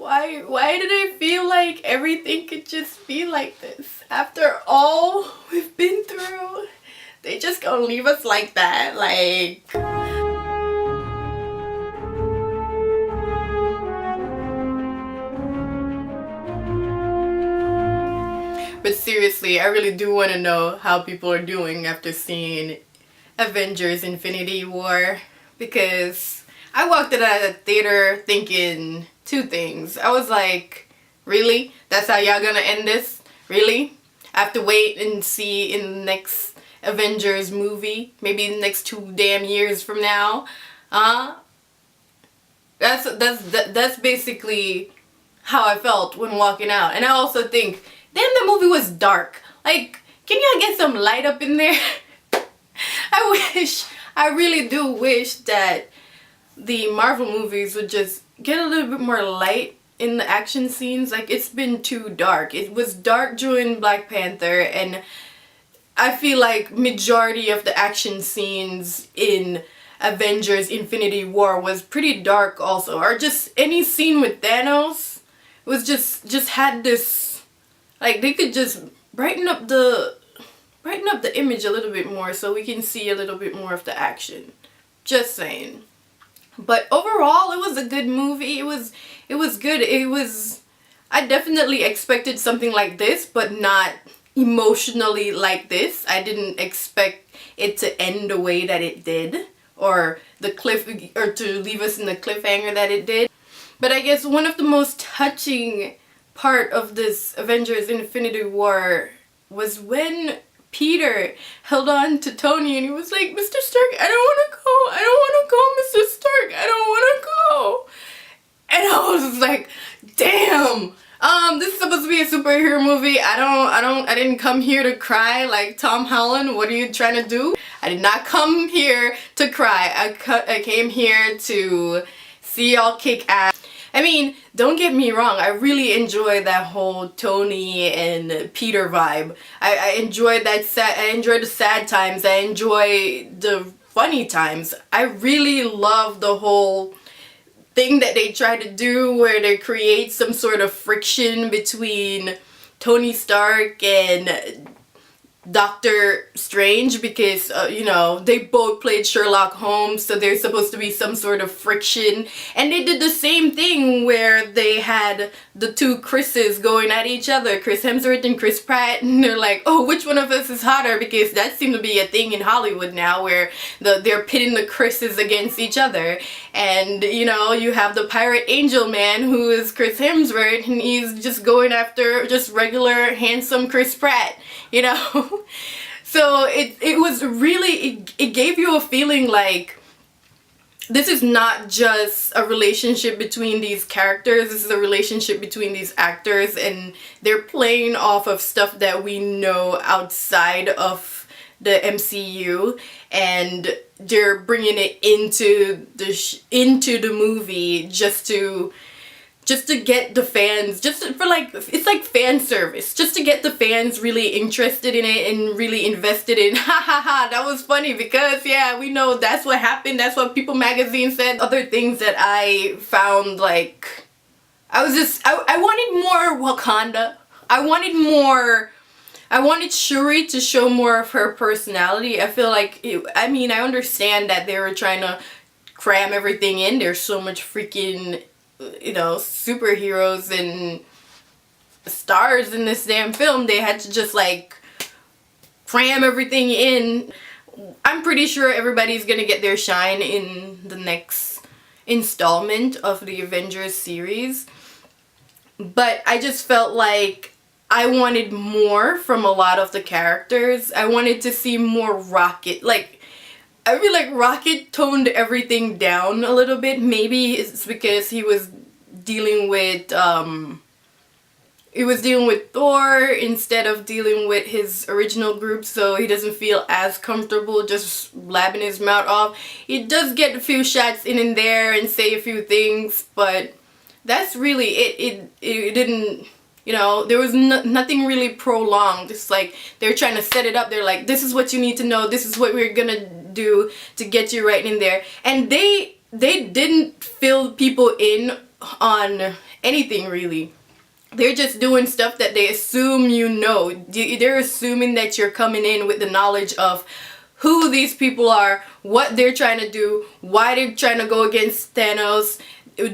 Why did I feel like everything could just be like this? After all we've been through, they just gonna leave us like that, like... But seriously, I really do want to know how people are doing after seeing Avengers Infinity War, because I walked out of the theater thinking two things. I was like, really? That's how y'all gonna end this? Really? I have to wait and see in the next Avengers movie, maybe the next 2 damn years from now. That's basically how I felt when walking out. And I also think, damn, the movie was dark. Like, can y'all get some light up in there? I really do wish that the Marvel movies would just get a little bit more light in the action scenes. Like, it's been too dark. It was dark during Black Panther, and I feel like majority of the action scenes in Avengers Infinity War was pretty dark also. Or just any scene with Thanos was just had this, like, they could just brighten up the image a little bit more so we can see a little bit more of the action. Just saying. But overall, it was a good movie. It was good. I definitely expected something like this, but not emotionally like this. I didn't expect it to end the way that it did, or to leave us in the cliffhanger that it did. But I guess one of the most touching part of this Avengers Infinity War was when Peter held on to Tony and he was like, Mr. Stark, I don't want to go. I don't want to go, Mr. Stark. I don't want to go. And I was like, damn. This is supposed to be a superhero movie. I didn't come here to cry like Tom Holland. What are you trying to do? I did not come here to cry. I came here to see y'all kick ass. I mean, don't get me wrong, I really enjoyed that whole Tony and Peter vibe. I enjoyed I enjoyed the sad times, I enjoy the funny times. I really love the whole thing that they try to do where they create some sort of friction between Tony Stark and Doctor Strange, because you know, they both played Sherlock Holmes, so there's supposed to be some sort of friction. And they did the same thing where they had the two Chris's going at each other, Chris Hemsworth and Chris Pratt, and they're like, oh, which one of us is hotter? Because that seems to be a thing in Hollywood now, where they're pitting the Chris's against each other. And you know, you have the Pirate Angel Man, who is Chris Hemsworth, and he's just going after just regular handsome Chris Pratt, you know. So it was really, it gave you a feeling like this is not just a relationship between these characters, this is a relationship between these actors, and they're playing off of stuff that we know outside of the MCU, and they're bringing it into the movie just to get the fans, just for like, it's like fan service, just to get the fans really interested in it and really invested in. Ha ha ha, that was funny because yeah, we know that's what happened, that's what People magazine said. Other things that I found, like, I wanted more Wakanda. I wanted Shuri to show more of her personality. I feel like, I mean, I understand that they were trying to cram everything in. There's so much freaking, you know, superheroes and stars in this damn film. They had to just like cram everything in. I'm pretty sure everybody's gonna get their shine in the next installment of the Avengers series, but I just felt like I wanted more from a lot of the characters. I wanted to see more Rocket. Like, I feel like Rocket toned everything down a little bit. Maybe it's because he was dealing with Thor instead of dealing with his original group, so he doesn't feel as comfortable just blabbing his mouth off. He does get a few shots in and there and say a few things, but that's really it. It didn't, you know, there was nothing really prolonged. It's like they're trying to set it up. They're like, this is what you need to know, this is what we're gonna do to get you right in there. And they didn't fill people in on anything really. They're just doing stuff that they assume you know. They're assuming that you're coming in with the knowledge of who these people are, what they're trying to do, why they're trying to go against Thanos,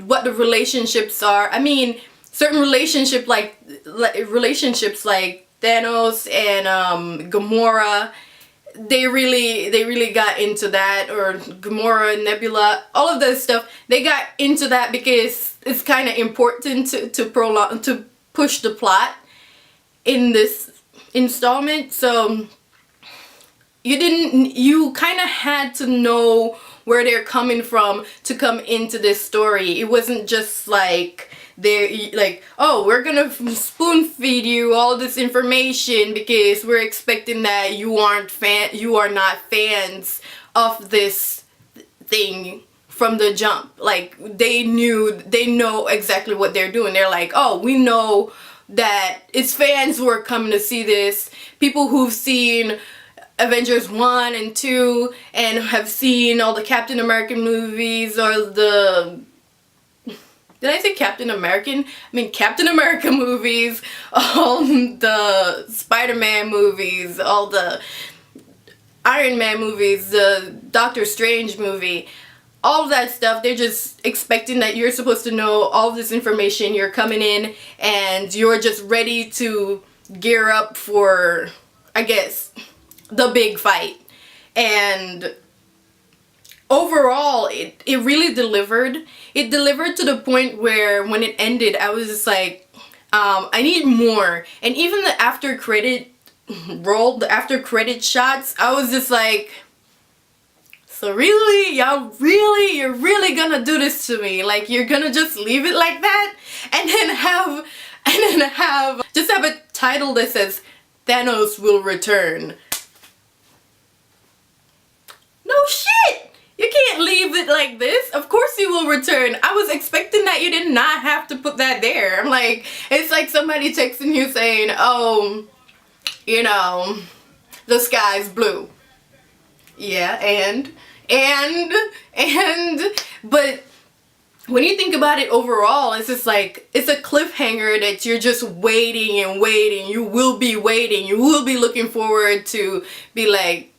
what the relationships are. I mean, certain relationships like Thanos and Gamora, they really got into that, or Gamora and Nebula, all of that stuff. They got into that because it's kind of important to push the plot in this installment. So you kind of had to know where they're coming from to come into this story. It wasn't just like they're like, oh, we're gonna spoon feed you all this information because we're expecting that you are not fans of this thing from the jump. Like, they know exactly what they're doing. They're like, oh, we know that it's fans who are coming to see this, people who've seen Avengers 1 and 2 and have seen all the Captain American movies, or the, did I say Captain American? I mean Captain America movies, all the Spider-Man movies, all the Iron Man movies, the Doctor Strange movie, all of that stuff. They're just expecting that you're supposed to know all this information. You're coming in and you're just ready to gear up for, I guess, the big fight. And overall, it really delivered. It delivered to the point where when it ended, I was just like, I need more. And even the after credit roll, the after credit shots, I was just like, so really, you're really gonna do this to me? Like, you're gonna just leave it like that and then have a title that says Thanos will return? No shit! You can't leave it like this. Of course he will return. I was expecting that you did not have to put that there. I'm like, it's like somebody texting you saying, oh, you know, the sky's blue. Yeah, but when you think about it overall, it's just like, it's a cliffhanger that you're just waiting and waiting. You will be waiting. You will be looking forward to be like,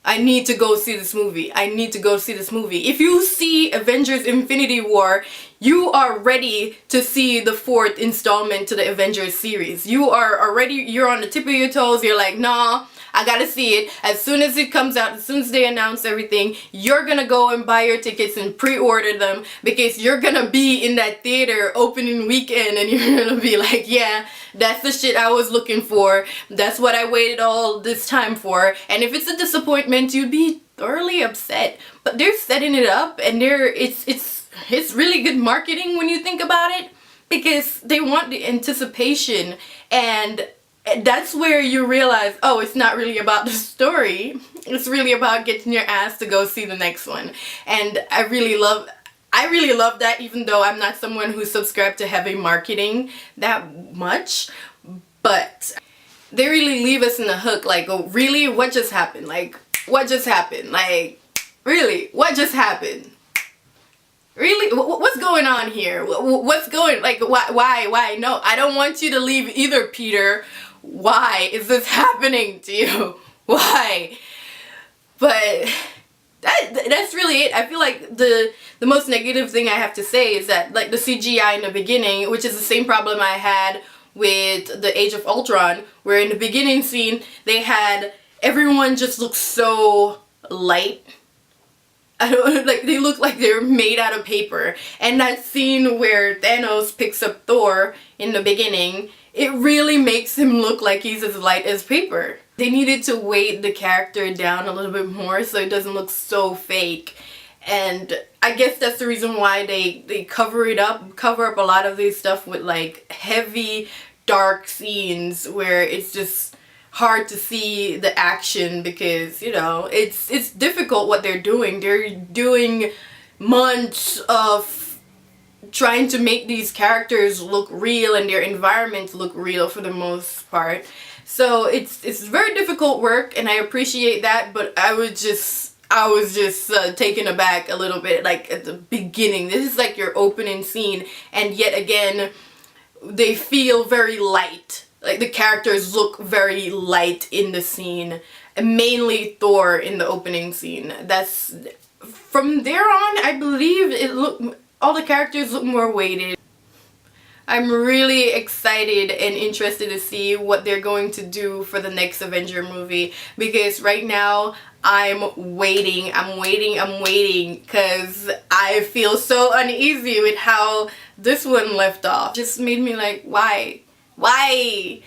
I need to go see this movie. I need to go see this movie. If you see Avengers Infinity War, you are ready to see the 4th installment to the Avengers series. You're on the tip of your toes. You're like, nah, I gotta see it. As soon as it comes out, as soon as they announce everything, you're gonna go and buy your tickets and pre-order them, because you're gonna be in that theater opening weekend and you're gonna be like, yeah, that's the shit I was looking for. That's what I waited all this time for. And if it's a disappointment, you'd be thoroughly upset. But they're setting it up, and it's really good marketing when you think about it, because they want the anticipation, and that's where you realize, oh, it's not really about the story. It's really about getting your ass to go see the next one. And I really love that, even though I'm not someone who's subscribed to heavy marketing that much. But they really leave us in the hook, like, oh, really? What just happened? Like, what just happened? Like, really? What just happened? Really? What's going on here? What's going, like, why? No, I don't want you to leave either, Peter. Why is this happening to you? Why? But that's really it. I feel like the most negative thing I have to say is that, like, the CGI in the beginning, which is the same problem I had with the Age of Ultron, where in the beginning scene they had everyone just look so light. I don't, like, they look like they're made out of paper. And that scene where Thanos picks up Thor in the beginning, it really makes him look like he's as light as paper. They needed to weight the character down a little bit more so it doesn't look so fake. And I guess that's the reason why they cover up a lot of this stuff with, like, heavy, dark scenes where it's just hard to see the action, because, you know, it's difficult what they're doing. They're doing months of trying to make these characters look real and their environments look real for the most part. So it's very difficult work, and I appreciate that, but I I was just taken aback a little bit, like at the beginning. This is like your opening scene, and yet again, they feel very light. Like the characters look very light in the scene, and mainly Thor in the opening scene. That's from there on, I believe all the characters look more weighted. I'm really excited and interested to see what they're going to do for the next Avenger movie, because right now I'm waiting because I feel so uneasy with how this one left off. Just made me like, why? Why?